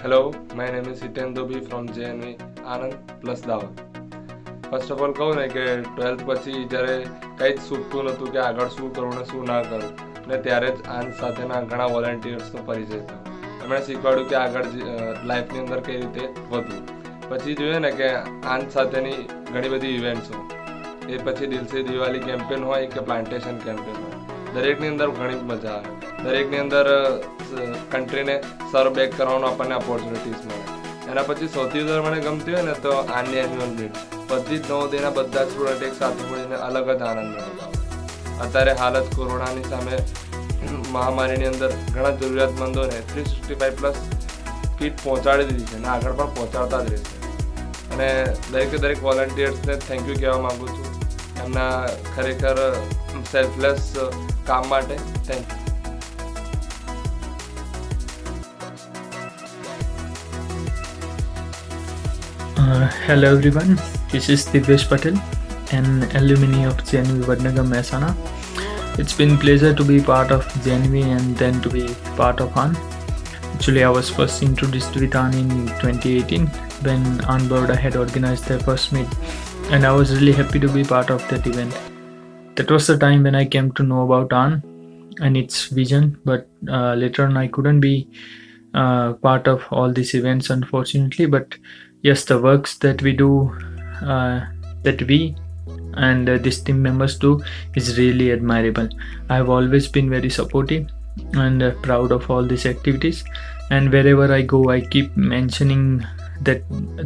Hello, my name is Hiten Dobi from JNV Anand plus Dahod. First of all કહું ને કે 12th પછી જ્યારે કંઈ જ સૂચતું નહોતું કે આગળ શું કરવું ને શું ના કરવું ને ત્યારે જ આનંદ સાથેના ઘણા વોલેન્ટિયર્સનો પરિચય થયો. એમણે શીખવાડ્યું કે આગળ લાઈફની અંદર કઈ રીતે વધવું. પછી જોઈએ ને કે આનંદ સાથેની ઘણી બધી ઇવેન્ટ્સો, એ પછી દિલ સે દિવાળી કેમ્પેન હોય કે પ્લાન્ટેશન કેમ્પેન હોય, દરેકની અંદર ઘણી મજા આવે. દરેકની અંદર કન્ટ્રીને સર્વ બેક કરવાનો આપણને ઓપોર્ચ્યુનિટીઝ મળે. એના પછી સૌથી વધારે મને ગમતી હોય ને તો આની એન્યુઅલ મીટ. બધી જ નવોદયના બધા સ્ટુડન્ટ એક સાથે મળીને અલગ જ આનંદ મેળવતા હોય. અત્યારે હાલ જ કોરોનાની સામે મહામારીની અંદર ઘણા જરૂરિયાતમંદોને 365+ કીટ પહોંચાડી દીધી છે અને આગળ પણ પહોંચાડતા જ રહેશે. અને દરેક વોલન્ટિયર્સને થેન્ક યુ કહેવા માગું છું એમના ખરેખર સેલ્ફલેસ કામ માટે. Thank you. Hello everyone, this is Divyesh Patel, an alumni of JNV Vadnagam Mehsana. It's been pleasure to be part of JNV and then to be part of AN. Actually, I was first introduced with AN in 2018 when AN Baroda had organized their first meet, and I was really happy to be part of that event. That was the time when I came to know about AN and its vision, but later on I couldn't be part of all these events unfortunately, but yes, the works that we do, that we and these team members do is really admirable. I have always been very supportive and proud of all these activities, and wherever I go I keep mentioning that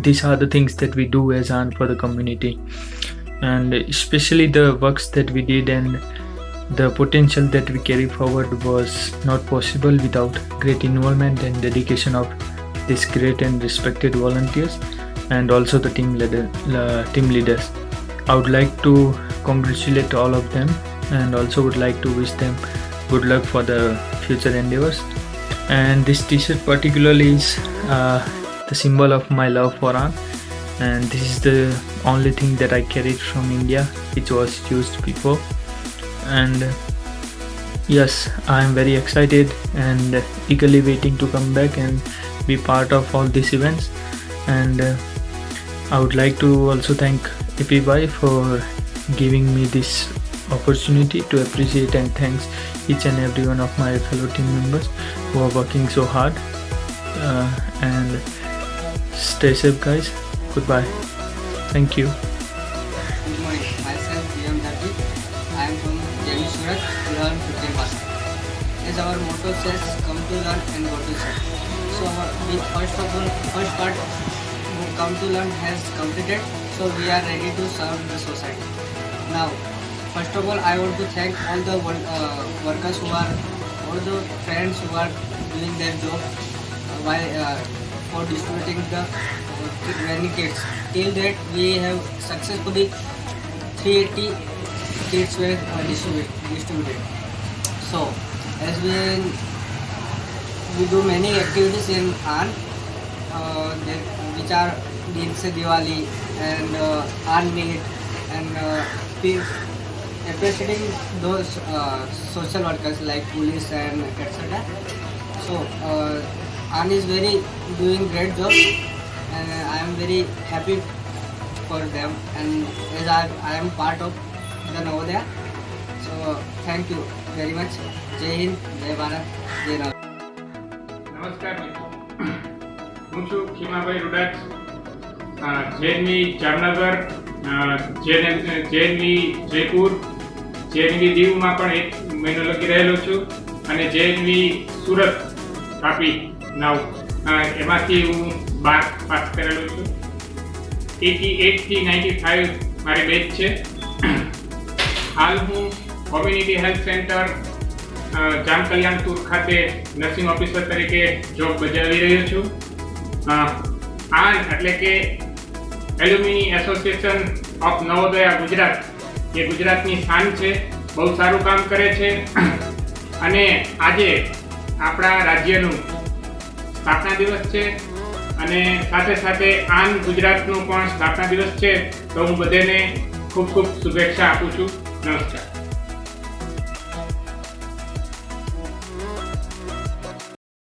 these are the things that we do as AN for the community, and especially the works that we did and the potential that we carry forward was not possible without great involvement and dedication of these great and respected volunteers and also the team leaders. I would like to congratulate all of them and also would like to wish them good luck for the future endeavors. And this t-shirt particularly is the symbol of my love for AN, and this is the only thing that I carried from India which was used before. And yes, I am very excited and eagerly waiting to come back and be part of all these events. And I would like to also thank APY for giving me this opportunity to appreciate and thanks each and every one of my fellow team members who are working so hard. And stay safe guys. Goodbye. Thank you. Good morning. Myself PM Darji. I am from JNV Surat to learn 15%. As our motto says, come to learn and go to serve. So first part come to learn has completed, so we are ready to serve the society. Now, first of all, I want to thank all the workers all the friends who are doing their job for distributing the many kits. Till that, we have successfully 380 kits were distributed. So, as we do many activities in AN, which are Dil Se Diwali and AN Meet and appreciating those social workers like police and etc. So AN is doing great job, and I am very happy for them, and as I am part of the Navodaya. So thank you very much. Jai Hind, Jai Bharat, Jai Ram. નમસ્કાર મિત્રો, હું છું ખીમાભાઈ રૂડાચ, જેએનવી જામનગર, જેએનવી જયપુર, જેએનવી દીવમાં પણ 1 મહિનો લગી રહેલો છું, અને જેએનવી સુરત કાપી નાવ એમાંથી હું 12 પાસ કરેલો છું. 88 થી 95 મારી બેચ છે. હાલ હું કોમ્યુનિટી હેલ્થ સેન્ટર જામ કલ્યાણપુર ખાતે નર્સિંગ ઓફિસર તરીકે જોબ બજાવી રહ્યો છું. આન એટલે કે alumni association of Navodaya Gujarat એ ગુજરાતની શાન છે. બહુ સારું કામ કરે છે, અને આજે આપણા રાજ્યનું સ્થાપના દિવસ છે, અને સાથે સાથે આન ગુજરાતનો પણ સ્થાપના દિવસ છે. તો હું બધાને ખૂબ ખૂબ શુભેચ્છા આપું છું. નમસ્કાર.